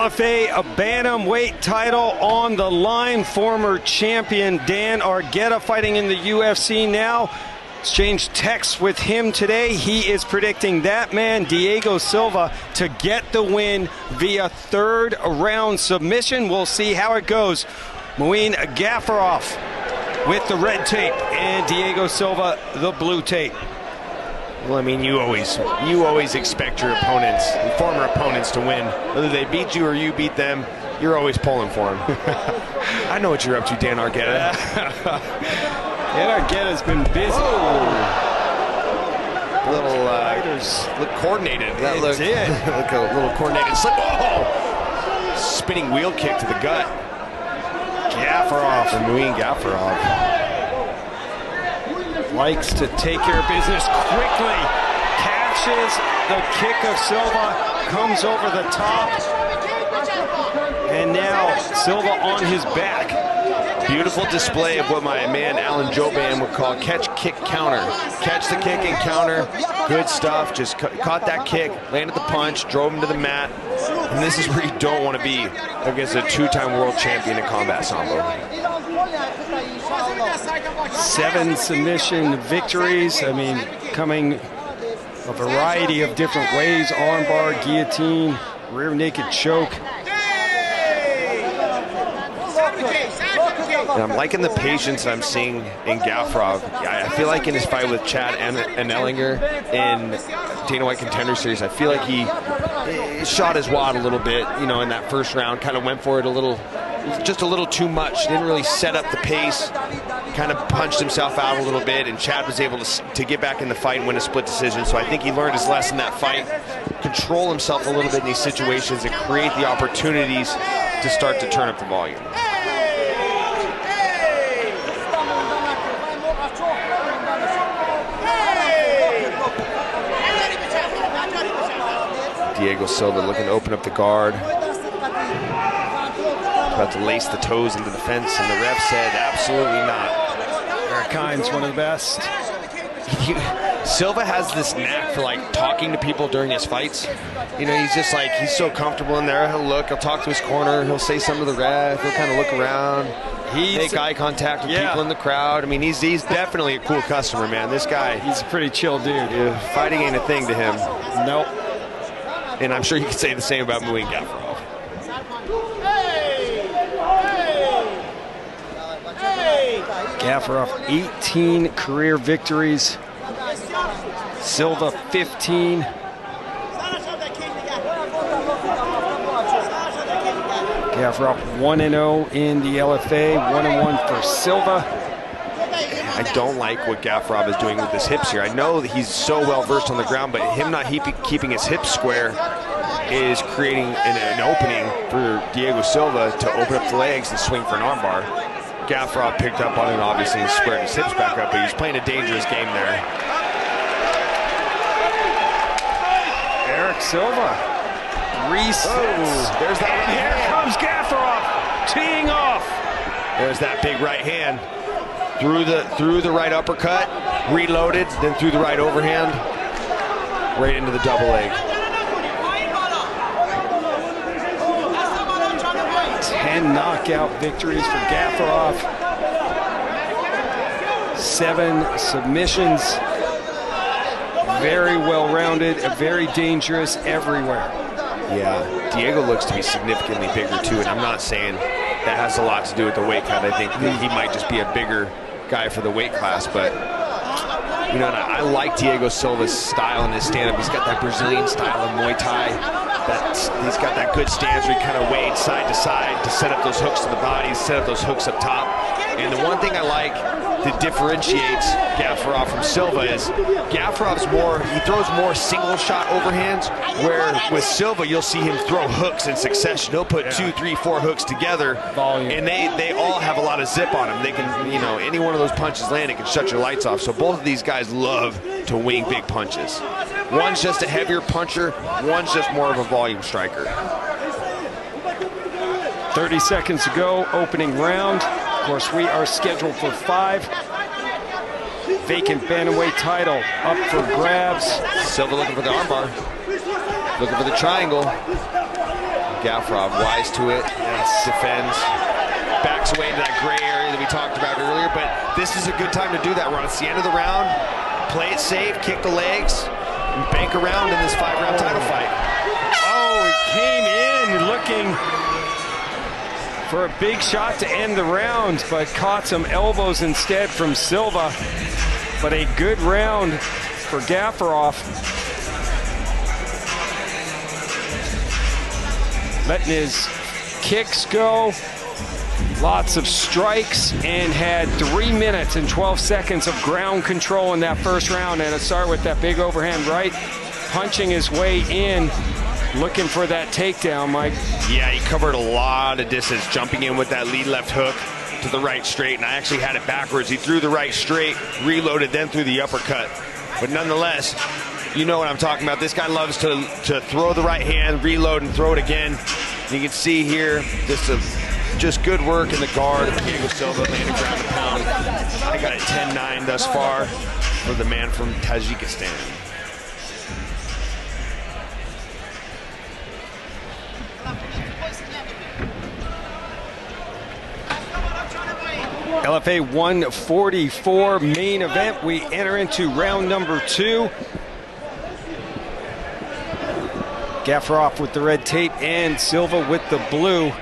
LFA, a bantamweight title on the line. Former champion Dan Argueta fighting in the UFC now. Exchanged texts with him today. He is predicting that man, Dияго Silva, to get the win via third round submission. We'll see how it goes. МУИН ГАФУРОВ with the red tape and Dияgo Silva the blue tape. Well, I mean, you always expect your opponents, your former opponents, to win. Whether they beat you or you beat them, you're always pulling for them. I know what you're up to, Dan Argueta. Dan Argueta's been busy. Little look coordinated. That It look did. look a little coordinated slip. Oh! Spinning wheel kick to the gut. Gafurov. And МУИН ГАФУРОВ Likes to take care of business quickly. Catches the kick of Silva. Comes over the top. And now Silva on his back. Beautiful display of what my man Alan Joban would call catch, kick, counter. Catch the kick and counter. Good stuff. Just caught that kick, landed the punch, drove him to the mat. And this is where you don't want to be against a two-time world champion in combat sambo. 7 submission victories. I mean, coming a variety of different ways. Armbar, guillotine, rear naked choke. And I'm liking the patience I'm seeing in Gafurov. I feel like in his fight with Chad and Ellinger in Dana White Contender Series, I feel like he shot his wad a little bit, you know, in that first round. Kind of went for it just a little too much. Didn't really set up the pace. Kind of punched himself out a little bit, and Chad was able to get back in the fight and win a split decision. So I think he learned his lesson that fight. Control himself a little bit in these situations and create the opportunities to start to turn up the volume. Dияgo Silva looking to open up the guard. About to lace the toes into the fence, and the ref said absolutely not. Eric Hines, one of the best. Silva has this knack for like talking to people during his fights. You know, he's just like, he's so comfortable in there. He'll talk to his corner, he'll say something to the ref, he'll kind of look around, make eye contact with people in the crowd. I mean, he's definitely a cool customer, man. This guy, he's a pretty chill dude. Fighting ain't a thing to him. Nope. And I'm sure you could say the same about МУИН ГАФУРОВ. Gafurov, 18 career victories. Silva, 15. Gafurov 1-0 in the LFA, 1-1 for Silva. I don't like what Gafurov is doing with his hips here. I know that he's so well versed on the ground, but him not keeping his hips square is creating an opening for Dияgo Silva to open up the legs and swing for an armbar. Gafurov picked up on it, obviously, and squared his hips back up, but he's playing a dangerous game there. Eric Silva resets. There's that right Here hand. comes Gafurov, teeing off. There's that big right hand. Through the right uppercut, reloaded, then through the right overhand, right into the double leg. 10 knockout victories for Gafurov. 7 submissions. Very well-rounded, very dangerous everywhere. Yeah, Dияgo looks to be significantly bigger too, and I'm not saying that has a lot to do with the weight cut. I think that he might just be a bigger guy for the weight class, but you know, I like Dияgo Silva's style in his stand-up. He's got that Brazilian style of Muay Thai. He's got that good stance where he kind of wades side to side to set up those hooks to the body, set up those hooks up top. And the one thing I like that differentiates Gafurov from Silva is Gafurov's he throws more single shot overhands, where with Silva you'll see him throw hooks in succession. He'll put 2, 3, 4 hooks together, and they all have a lot of zip on them. They can, you know, any one of those punches land, it can shut your lights off. So both of these guys love to wing big punches. One's just a heavier puncher, one's just more of a volume striker. 30 seconds to go, opening round. Of course, we are scheduled for 5. Vacant bantamweight title up for grabs. Silva looking for the armbar, looking for the triangle. Gafurov wise to it. Yes. Defends. Backs away into that gray area that we talked about earlier. But this is a good time to do that, Ron. It's the end of the round. Play it safe, kick the legs, and bank around in this 5-round title fight. Oh, he came in looking for a big shot to end the round, but caught some elbows instead from Silva. But a good round for Gafurov. Letting his kicks go. Lots of strikes, and had 3 minutes and 12 seconds of ground control in that first round. And it started with that big overhand right, punching his way in, looking for that takedown, Mike. Yeah, he covered a lot of distance, jumping in with that lead left hook to the right straight, and I actually had it backwards. He threw the right straight, reloaded, then threw the uppercut. But nonetheless, you know what I'm talking about. This guy loves to throw the right hand, reload, and throw it again. And you can see here, just good work in the guard of Dияgo Silva, landing ground and pound. I got it 10-9 thus far for the man from Tajikistan. LFA 144 main event. We enter into round number 2. Gafurov with the red tape and Silva with the blue.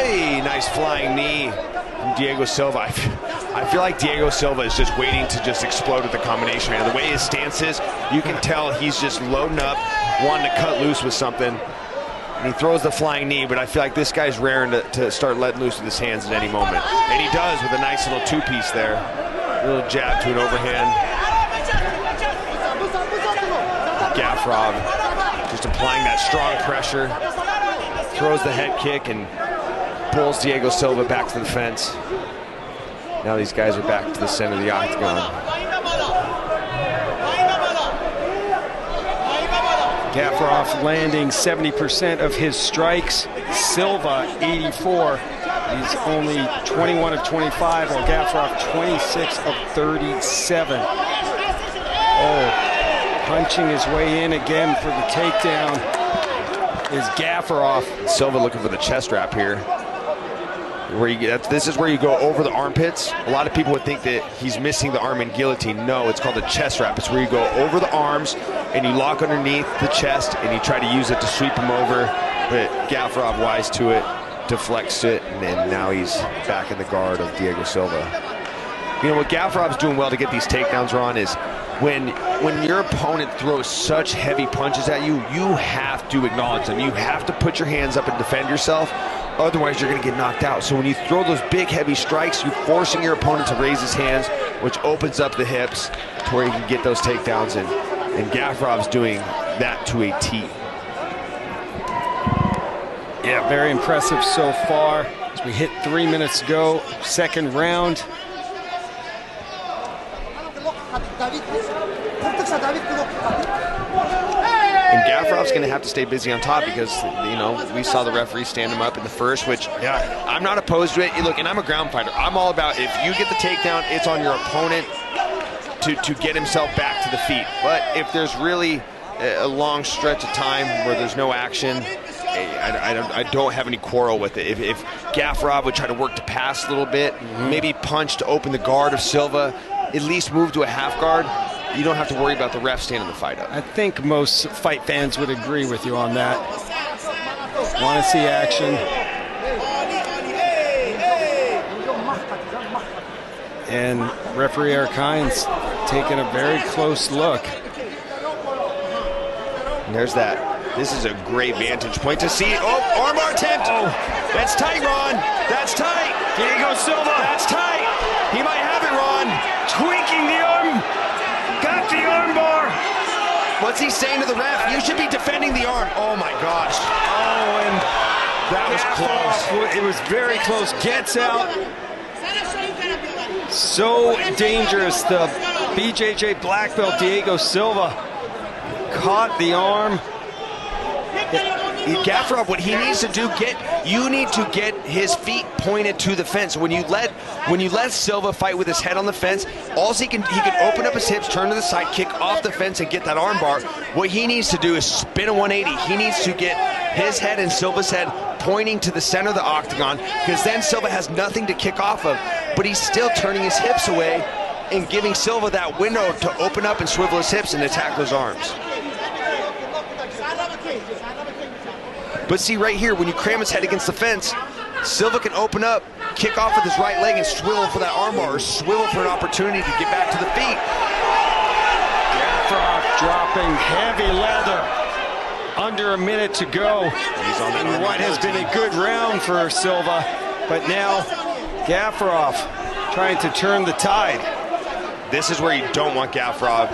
Hey, nice flying knee from Dияgo Silva. I feel like Dияgo Silva is just waiting to just explode with the combination. And the way his stance is, you can tell he's just loading up, wanting to cut loose with something. And he throws the flying knee, but I feel like this guy's raring to start letting loose with his hands at any moment. And he does with a nice little two-piece there. A little jab to an overhand. Gafurov just applying that strong pressure. Throws the head kick and pulls Dияgo Silva back to the fence. Now these guys are back to the center of the octagon. Gafurov landing 70% of his strikes. Silva 84. He's only 21 of 25, while Gafurov 26 of 37. Oh, punching his way in again for the takedown is Gafurov. Silva looking for the chest wrap here. This is where you go over the armpits. A lot of people would think that he's missing the arm in guillotine. No, it's called a chest wrap. It's where you go over the arms and you lock underneath the chest and you try to use it to sweep him over. But Gafurov wise to it, deflects it, and then now he's back in the guard of Dияgo Silva. You know what Gafurov's doing well to get these takedowns, Ron, is when your opponent throws such heavy punches at you, you have to acknowledge them. You have to put your hands up and defend yourself. Otherwise, you're going to get knocked out. So when you throw those big, heavy strikes, you're forcing your opponent to raise his hands, which opens up the hips to where you can get those takedowns. And Gafurov's doing that to a T. Yeah, very impressive so far. As we hit 3 minutes to go, second round. And Gafurov's going to have to stay busy on top because, you know, we saw the referee stand him up in the first, which, yeah, I'm not opposed to it. Look, and I'm a ground fighter. I'm all about if you get the takedown, it's on your opponent to get himself back to the feet. But if there's really a long stretch of time where there's no action, I don't have any quarrel with it. If Gafurov would try to work to pass a little bit, maybe punch to open the guard of Silva, at least move to a half guard, you don't have to worry about the ref standing the fight up. I think most fight fans would agree with you on that. Want to see action. And referee Eric Hines taking a very close look. And there's that. This is a great vantage point to see. Oh, armbar attempt. Oh, that's tight, Ron. That's tight. Dияgo Silva. That's tight. He might have it, Ron. Tweaking the arm. Got the arm bar. What's he saying to the ref? You should be defending the arm. Oh, my gosh. Oh, and that was close. It was very close. Gets out. So dangerous. The BJJ black belt Dияgo Silva caught the arm. Gafurov, what he needs to do, you need to get his feet pointed to the fence. When you let Silva fight with his head on the fence, he can open up his hips, turn to the side, kick off the fence, and get that arm bar. What he needs to do is spin a 180. He needs to get his head and Silva's head pointing to the center of the octagon, because then Silva has nothing to kick off of, but he's still turning his hips away and giving Silva that window to open up and swivel his hips and attack those arms. But see right here, when you cram his head against the fence, Silva can open up, kick off with his right leg and swivel for that armbar, or swivel for an opportunity to get back to the feet. Gafurov dropping heavy leather. Under a minute to go in what has been a good round for Silva. But now Gafurov trying to turn the tide. This is where you don't want Gafurov,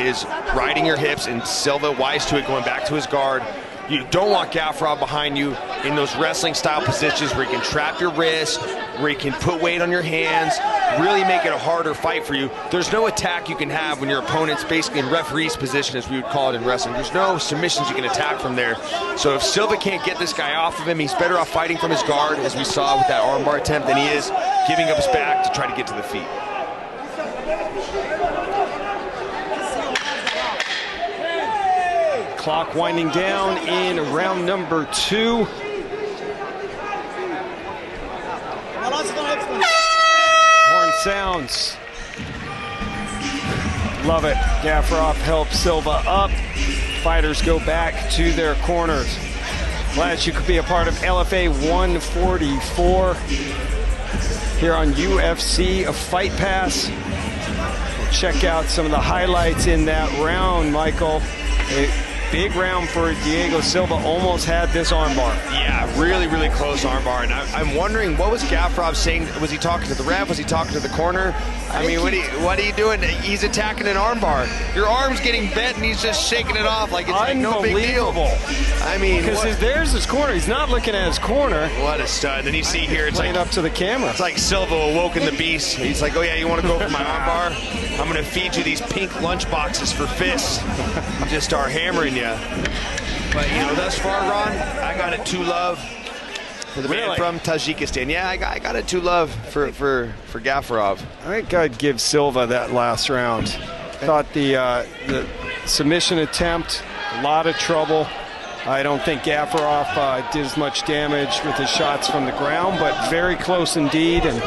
is riding your hips, and Silva, wise to it, going back to his guard. You don't want Gafurov behind you in those wrestling style positions where you can trap your wrists, where you can put weight on your hands, really make it a harder fight for you. There's no attack you can have when your opponent's basically in referee's position, as we would call it in wrestling. There's no submissions you can attack from there. So if Silva can't get this guy off of him, he's better off fighting from his guard, as we saw with that armbar attempt, than he is giving up his back to try to get to the feet. Clock winding down in round number 2. Horn sounds. Love it. Gafurov helps Silva up. Fighters go back to their corners. Glad you could be a part of LFA 144 here on UFC Fight Pass. We'll check out some of the highlights in that round, Michael. Big round for Dияgo Silva, almost had this armbar. Yeah, really, really close armbar. And I'm wondering, what was Gafurov saying? Was he talking to the ref? Was he talking to the corner? I mean, what are you doing? He's attacking an armbar. Your arm's getting bent and he's just shaking it off like it's like no big deal. I mean, because there's his corner. He's not looking at his corner. What a stud. And you see here, it's like up to the camera. It's like Silva awoken the beast. He's like, oh yeah, you want to go for my armbar? I'm going to feed you these pink lunch boxes for fists. Just start hammering you. But you know, thus far, Ron, I got it 2-love for the man from Tajikistan. Yeah, I got it 2-love for Gafurov. I think I'd give Silva that last round. Thought the submission attempt, a lot of trouble. I don't think Gafurov did as much damage with his shots from the ground, but very close indeed. And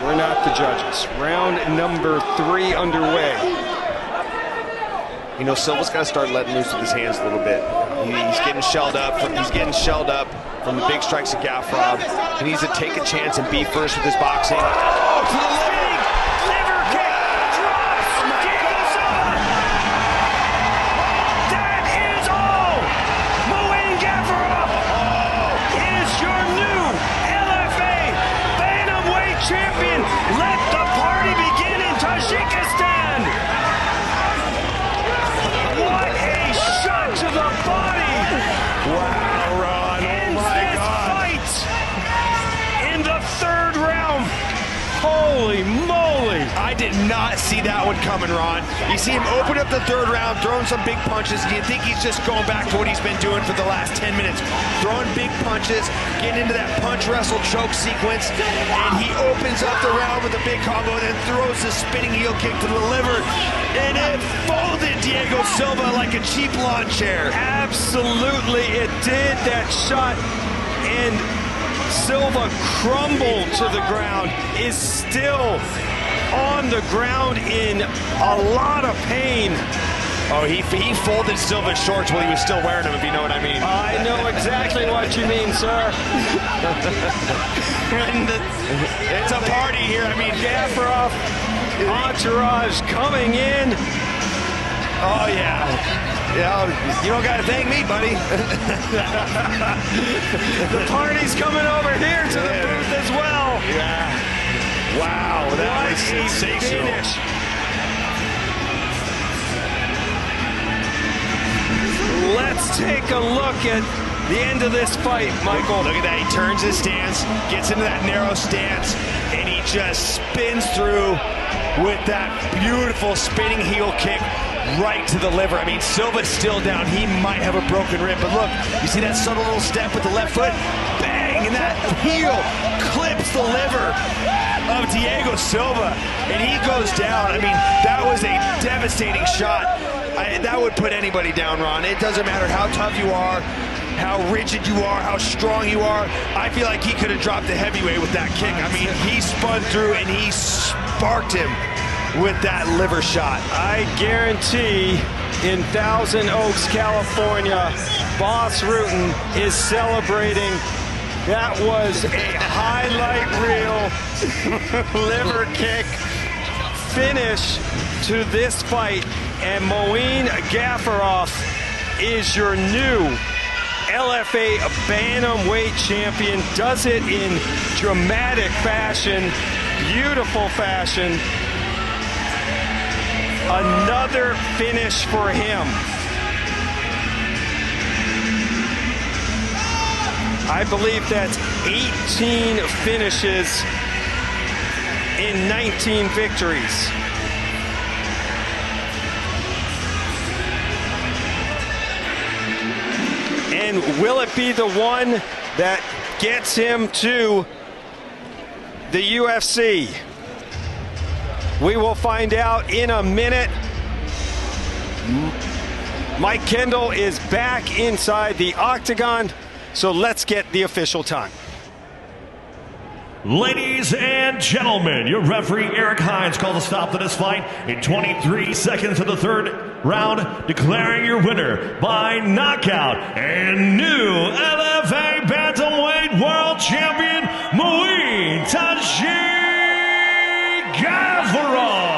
we're not the judges. Round number 3 underway. You know, Silva's got to start letting loose with his hands a little bit. He's getting shelled up. He's getting shelled up from the big strikes of Gafurov. He needs to take a chance and be first with his boxing. Oh, to the leg! Liver kick! Drops! Dияgo Silva! That is all! МУИН Gafurov is your new LFA Bantamweight champion. Let the party begin in Tajikistan! What a shot to the body! Wow, Ron, oh my God. This fight in the 3rd round. Holy moly! I did not see that one coming, Ron. You see him open up the 3rd round, throwing some big punches. Do you think he's just going back to what he's been doing for the last 10 minutes? Throwing big punches, getting into that punch, wrestle, choke sequence, and he opens up the round with a big combo and then throws the spinning heel kick to the liver, and it folded Dияgo Silva like a cheap lawn chair. Absolutely, it did. That shot, and Silva crumbled to the ground, is still on the ground in a lot of pain. Oh, he folded Silva's shorts while he was still wearing them, if you know what I mean. I know exactly what you mean, sir. It's a party here. I mean, Gafurov, entourage coming in. Oh, yeah. Yeah, you don't got to thank me, buddy. The party's coming over here to the booth as well. Yeah. Wow, that was sensational. Finish. Let's take a look at the end of this fight, Michael. Look at that. He turns his stance, gets into that narrow stance, and he just spins through with that beautiful spinning heel kick right to the liver. I mean, Silva's still down. He might have a broken rib, but look, you see that subtle little step with the left foot? Bang, and that heel clips the liver of Dияго Silva, and he goes down. I mean, that was a devastating shot. That would put anybody down, Ron. It doesn't matter how tough you are, how rigid you are, how strong you are. I feel like he could have dropped the heavyweight with that kick. I mean, he spun through and he sparked him with that liver shot. I guarantee in Thousand Oaks, California, Boss Rutan is celebrating. That was a highlight reel liver kick finish to this fight. And МУИН ГАФУРОВ is your new LFA bantamweight champion. Does it in dramatic fashion, beautiful fashion. Another finish for him. I believe that's 18 finishes in 19 victories. And will it be the one that gets him to the UFC? We will find out in a minute. Mike Kendall is back inside the octagon, so let's get the official time. Ladies and gentlemen, your referee Eric Hines called a stop to this fight in 23 seconds of the third round, declaring your winner by knockout and new LFA bantamweight world champion МУИН ГАФУРОВ.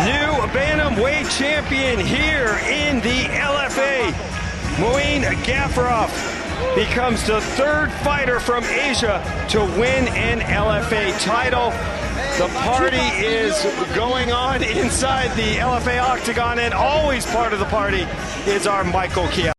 New bantamweight champion here in the LFA. МУИН ГАФУРОВ becomes the third fighter from Asia to win an LFA title. The party is going on inside the LFA octagon, and always part of the party is our Michael Chiesa.